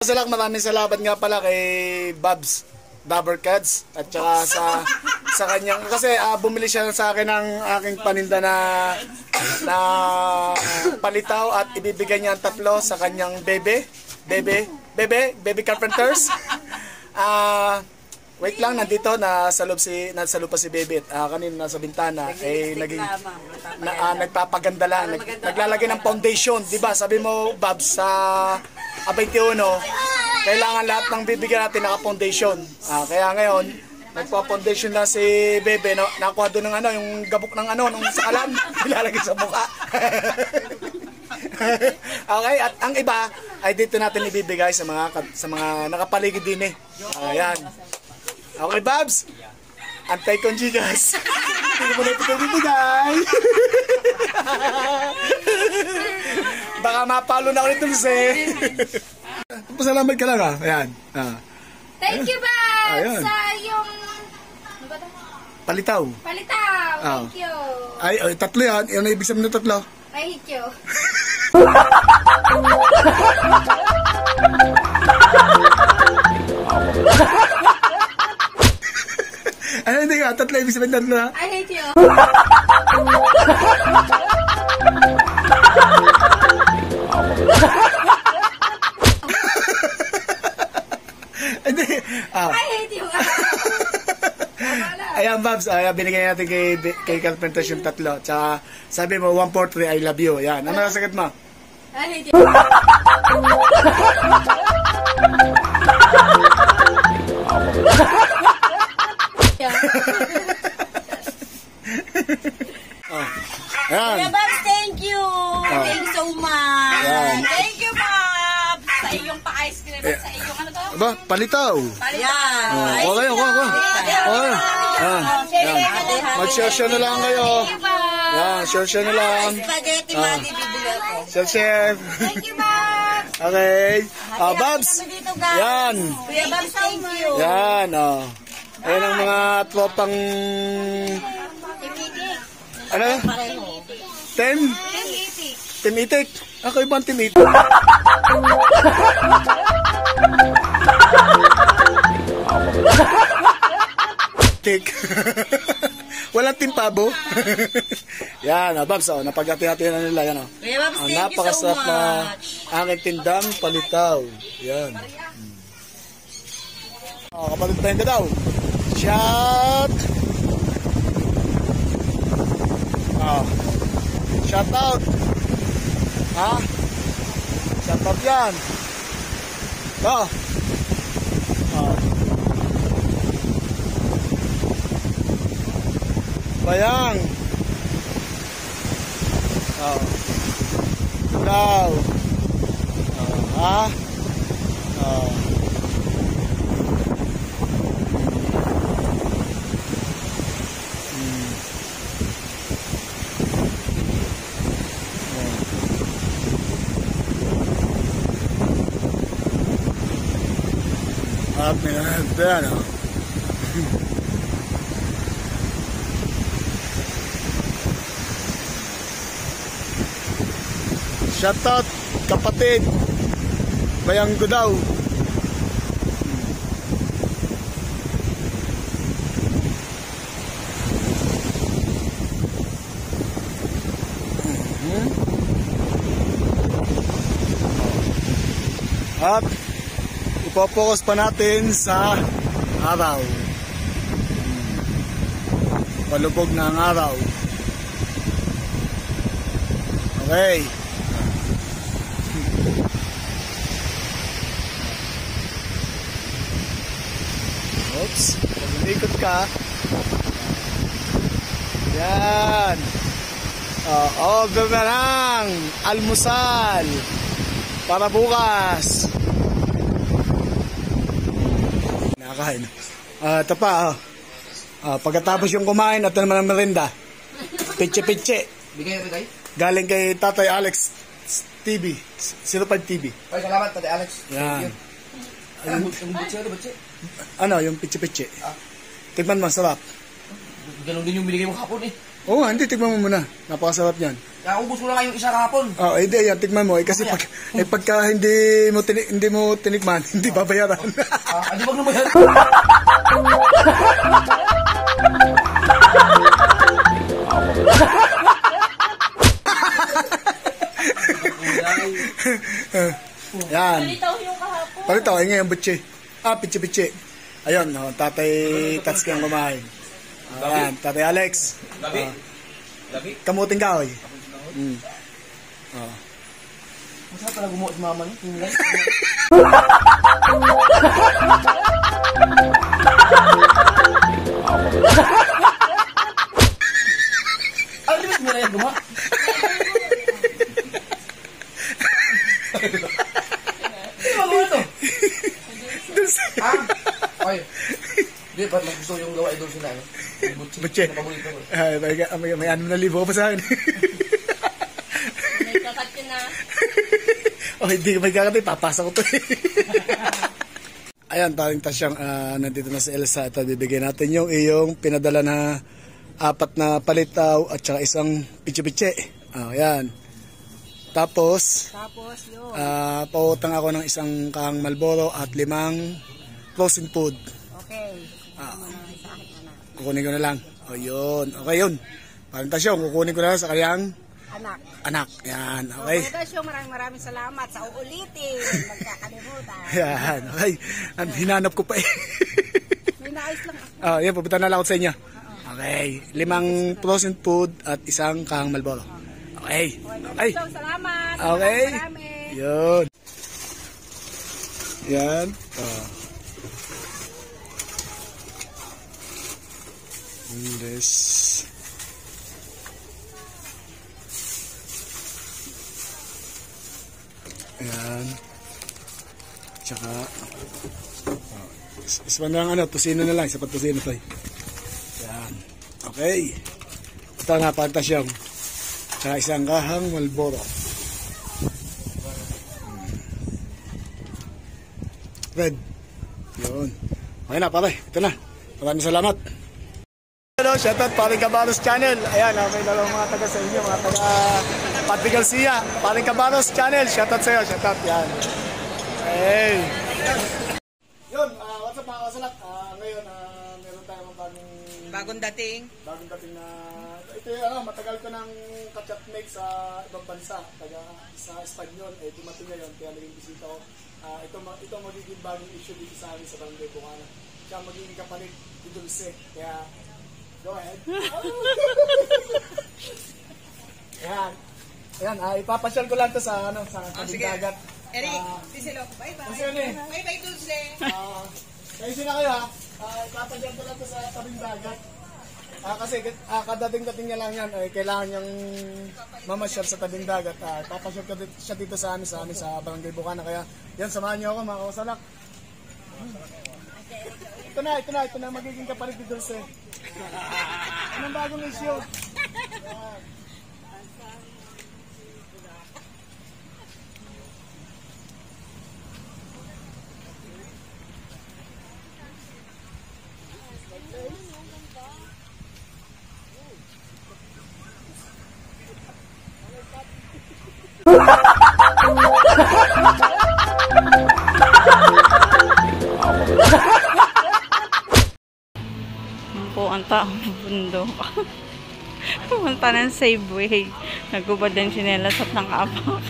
Maraming salamat nga pala kay Babs Dabber Cats at saka sa kanyang kasi bumili siya sa akin ng aking paninda na palitaw at ibibigay niya ang 3 sa kanyang baby carpenters. Wait lang, nandito nasa loob pa si Baby. Kanina nasa bintana naging nagpapaganda lang, naglalagay ng foundation, 'di ba? Sabi mo, Babs, sa 21 kailangan lahat ng bibigyan natin naka-foundation. Kaya ngayon, nagpa-foundation na si Bebe. Nakuha doon ng yung gabok ng nung sakalan. Ilalagay sa mukha. Okay, at ang iba ay dito natin ibibigay sa mga nakapaligid din eh. Ayan. Okay, Babs. Antay kong gigas. Hindi mo na ito bibigay. Baka mapalo na ako nito, Lise. Pasalamat ka lang Ayan. Thank you, Babs, sa iyong palitaw. Thank you. Ay, 3 yan. Yan ang ibig sabihin ng 3. I hate you. Ano, hindi ka? 3 ibig sabihin ng 3. I hate you. Hindi. I hate you. Ayan, Babs, binigay natin kay Carpenters yung 3. Tsaka sabi mo 1, 4, 3, I love you. Ayan, ano nasagot mo? I hate you. Ayan. Kuya Babs, thank you. Thank you so much. Ayan. Thank you, Babs. Sa iyong pa-ice cream at sa iyong ano to? Aba, palitaw. Ayan. Okay. Mag-share na lang kayo. Yan, share na lang. Spaghetti, Madi, bibili ako. Share. Thank you, Babs. Okay. Babs. Yan. Kuya Babs, thank you. Yan, Ayan ang mga tropang... Ano? Team Itik. Ako ibang Team Itik. Walang Team Pabo. Yan, Babs, napag-hati-hati na nila. Yan, Babs, thank you so napakasarap much. na aking tindang palitaw. Yan. Kapalit tayo ka daw. Shout! Shout out! Shout out yan! Bayang! Daw! Shoutout kapatid Bayang Gudaw. At ipopokus pa natin sa araw. Palubog na ang araw. Okay. Oops. Pag umikot ka. Yan. Order na lang. Almusal. Para bukas. Nakakain. Ito pa. Pagkatapos yung kumain, ito naman ang merinda. Pitche-pitche. Galing kay Tatay Alex TV. 05 TV. Ay, salamat, Tatay Alex. Yan. Ano, yung pitche-pitche. Tignan mo, sarap. Ganun din yung binigay mo kapon eh. Oo nga, hindi, tikman mo muna. Napakasarap yan. Kaya ubus mo na nga yung isa kahapon. Oo, hindi, yan, tikman mo. Kasi pagka hindi mo tinikman, hindi babayaran. Di wag na mo yan. Yan. Palitaw yung kahapon. Palitaw, ay ngayon, butche. Pitche-pitche. Ayun, tatay Tats kang kumain. Ayan, tatay Alex. Gabi? Gabi? Kamuting kahoy. Masarap pala gumawa si mama niya. Tingnan. Ano di ba si Miraya gumawa? Ano ba gumawa ito? Okay. Di, ba't gusto yung gawa idol sila? Butche. Paborito ko. May 6,000 pa sa akin. May kakat yun na. Hindi may kakatay, papasa ko to. Ayan, paring tasyang nandito na si Elsa at bibigyan natin yung iyong pinadala na 4 na palitaw at saka isang pitche-pitche. Ayan. Tapos yun. pautang ako ng isang kahang Malboro at 5 frozen food. Okay. Kukunin ko na lang. Yun. Okay yun. Paring tasyong, kukunin ko na lang sa kanyang anak. Yan. Okay. So, maraming salamat sa uulitin. Magkakalimutan. Yan. Okay. Hinanap ko pa eh. May naayos lang ako. Yan, pupunta na lang ako sa inyo. Okay. 5 frozen food at isang kahang Malboro. Okay. Okay. So, salamat. Okay. Marami. Yun. Yan. This. Ayan. Tsaka isa na lang tusino na lang, isa pa tusino to. Ayan. Okay. Ito na pantasyong. Tsaka isang kahang Malboro. Red. Yun. Okay na pare, ito na. Maraming salamat. Hello, shoutout Paring Cabanos Channel. Ayan, may dalawang mga taga sa inyo, mga taga Pati Garcia. Paring Cabanos Channel, shoutout sa'yo, shoutout. Yan. Hey. Yun, what's up mga kasalak? Ngayon, meron tayo Bagong dating na ito yung matagal ko nang ka-chatmate sa ibang bansa, taga sa Espanyol, dumating ngayon, kaya naging bisita ko. Ito magiging bagong issue dito sa amin sa Barangay Bukana. Siya magiging kapalit ni Dulce, kaya go ahead. Ayan, ipapasyal ko lang to sa tabing dagat. Eric, Tisilo, bye-bye. Bye-bye, Dulce. Kayo sila kayo ipapasyal ko lang to sa tabing dagat. Kasi kadating-dating niya lang yan, kailangan niyang mamasyal sa tabing dagat. Ipapasyal ko siya dito sa amin sa Barangay Bukana. Kaya yan, samahan niyo ako mga kawasalak. Ito na magiging kapalit ni Dulce. Anong bagong issue? Po ang taong bundok. Pumunta ng Safeway. Nagubad ng tsinelas at ng apak.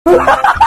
Ha ha ha!